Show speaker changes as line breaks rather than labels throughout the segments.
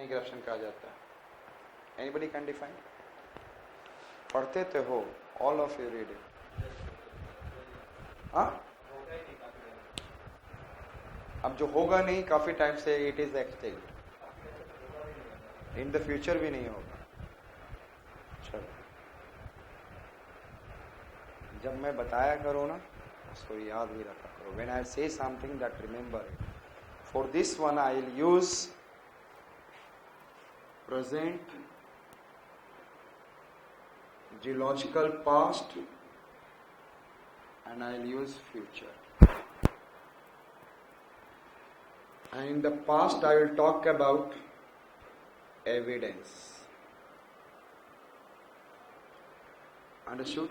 volcanic eruption कहा जाता है? Anybody can define? पढ़ते तो हो, all of you read it. हाँ? अब जो होगा नहीं काफी टाइम से it is extinct. In the future भी नहीं होगा. चलो. जब मैं बताया करो ना, उसको याद भी रखा करो. When I say something, that remember it. For this one, I will use present, geological past, and I will use future. And in the past, I will talk about evidence. Understood?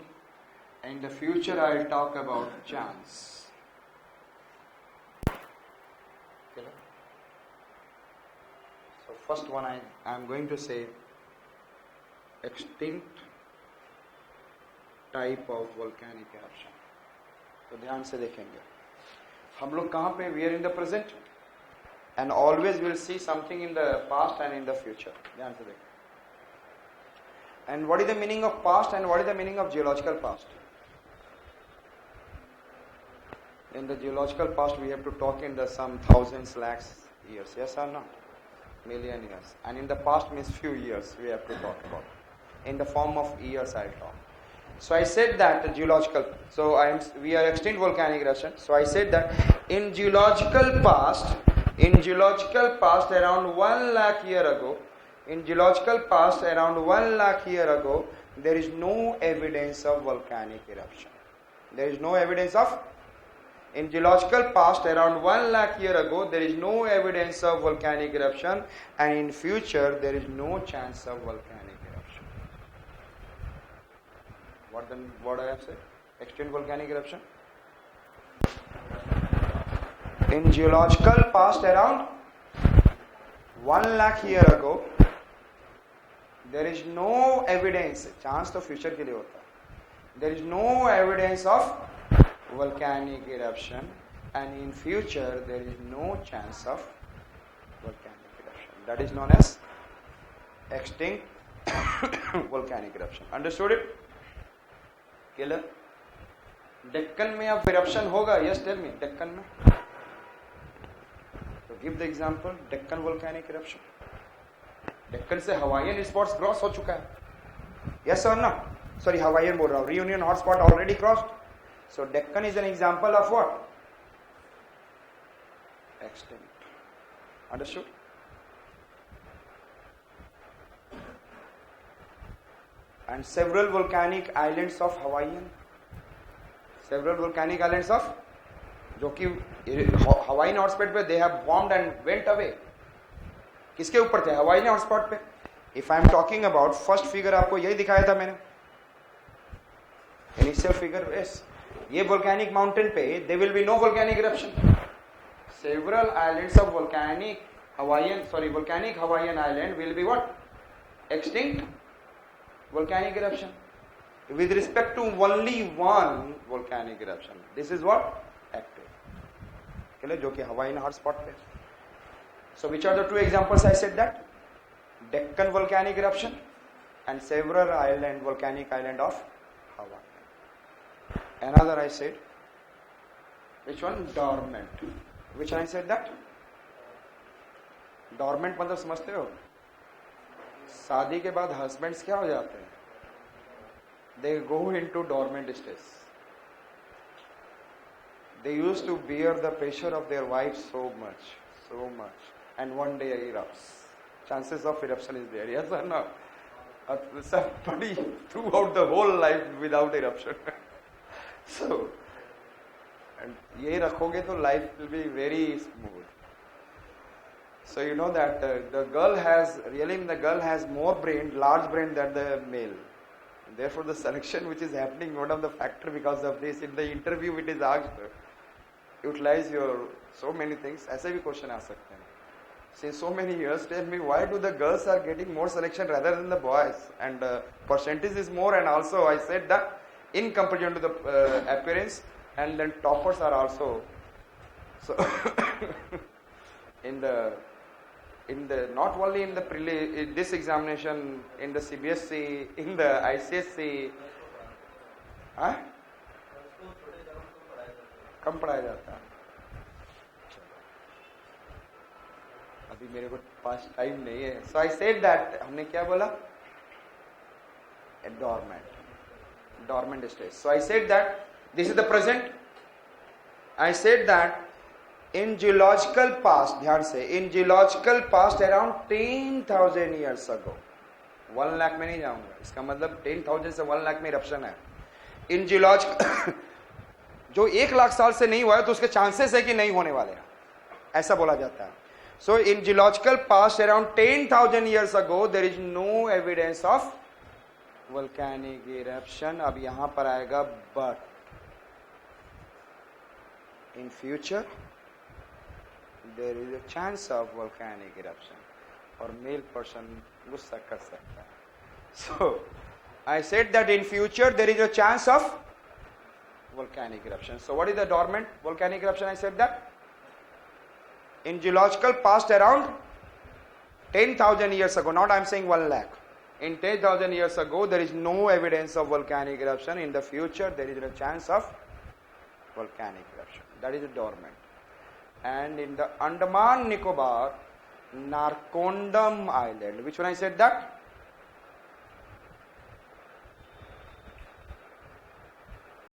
And in the future, I will talk about chance. Okay. So first one, I am going to say extinct type of volcanic eruption. तो ध्यान से देखेंगे. हम लोग कहाँ पे? We are in the present, and always will see something in the past and in the future. ध्यान से देखें. And what is the meaning of past and what is the meaning of geological past? In the geological past, we have to talk in the some thousands, lakhs years. Yes or no? Million years. And in the past means few years we have to talk about. In the form of years I'll talk. So I said that the geological. We are extinct volcanic eruption. So I said that in geological past around 1 lakh year ago, there is no evidence of volcanic eruption. In geological past around 1 lakh year ago, there is no evidence of volcanic eruption, and in future there is no chance of volcanic eruption. What I have said? Extinct volcanic eruption. In geological past around 1 lakh year ago, there is no evidence. Chance to future के लिए होता है. There is no evidence of volcanic eruption, and in future there is no chance of volcanic eruption. That is known as extinct volcanic eruption. Understood it? Clear? Deccan में अब eruption होगा? Yes, tell me. Deccan में? So give the example. Deccan volcanic eruption. Deccan से Hawaiian spots cross हो चुका है. Yes or no? Sorry, Hawaiian बोल रहा हूँ. Reunion hotspot already crossed. So Deccan is an example of what? Extinct. Understood? And several volcanic islands of Hawaiian. Several volcanic islands of जो कि Hawaiian hotspot पे they have bombed and went away. किसके ऊपर थे? Hawaiian hotspot पे. If I am talking about first figure, आपको यही दिखाया था मैंने. Initial figure, yes. ये volcanic mountain पे there will be no volcanic eruption. Several islands of volcanic Hawaiian island will be what? Extinct volcanic eruption. With respect to only one volcanic eruption. This is what? Active. जो कि Hawaiian hotspot पे. So which are the two examples I said that? Deccan volcanic eruption and several volcanic island of Hawaii. Another I said, which one? Dormant. Which I said that? Dormant मतलब समझते हो? शादी के बाद husbands क्या हो जाते हैं? They go into dormant stage. They used to bear the pressure of their wives so much, and one day erupts. Chances of eruption is there, yes or no? Somebody throughout the whole life without eruption. So, and ये रखोगे तो life will be very smooth. So you know that the girl has more large brain than the male. Therefore, the selection which is happening, one of the factor because of this, in the interview it is asked, utilize your so many things. ऐसे भी question आ सकते हैं. Since so many years, tell me why do the girls are getting more selection rather than the boys? And percentage is more, and also I said that in comparison to the appearance, and then toppers are also so in the in the not only in the in this examination, in the CBSE, in the ICSE, हाँ? कम पढ़ाया जाता है. अभी मेरे को पास time नहीं है. So I said that हमने क्या बोला? Dormant stage. So I said that this is the present. I said that in geological past, ध्यान से, in geological past around 10,000 years ago, 1 lakh में नहीं जाऊंगा, इसका मतलब 10,000 से 1 लाख में eruption है. In geological जो 1 लाख साल से नहीं हुआ है तो उसके चांसेस है कि नहीं होने वाले हैं, ऐसा बोला जाता है. So in geological past around 10,000 years ago there is no evidence of volcanic eruption. अब यहां पर आएगा but in future there is a chance of volcanic eruption. और male person गुस्सा कर सकता है. So I said that in future there is a chance of volcanic eruption. So what is the dormant volcanic eruption? I said that in geological past around 10,000 years ago, not I am saying 1 lakh. In 10,000 years ago, there is no evidence of volcanic eruption. In the future, there is a chance of volcanic eruption. That is dormant. And in the Andaman Nicobar, Narcondam Island, which one I said that?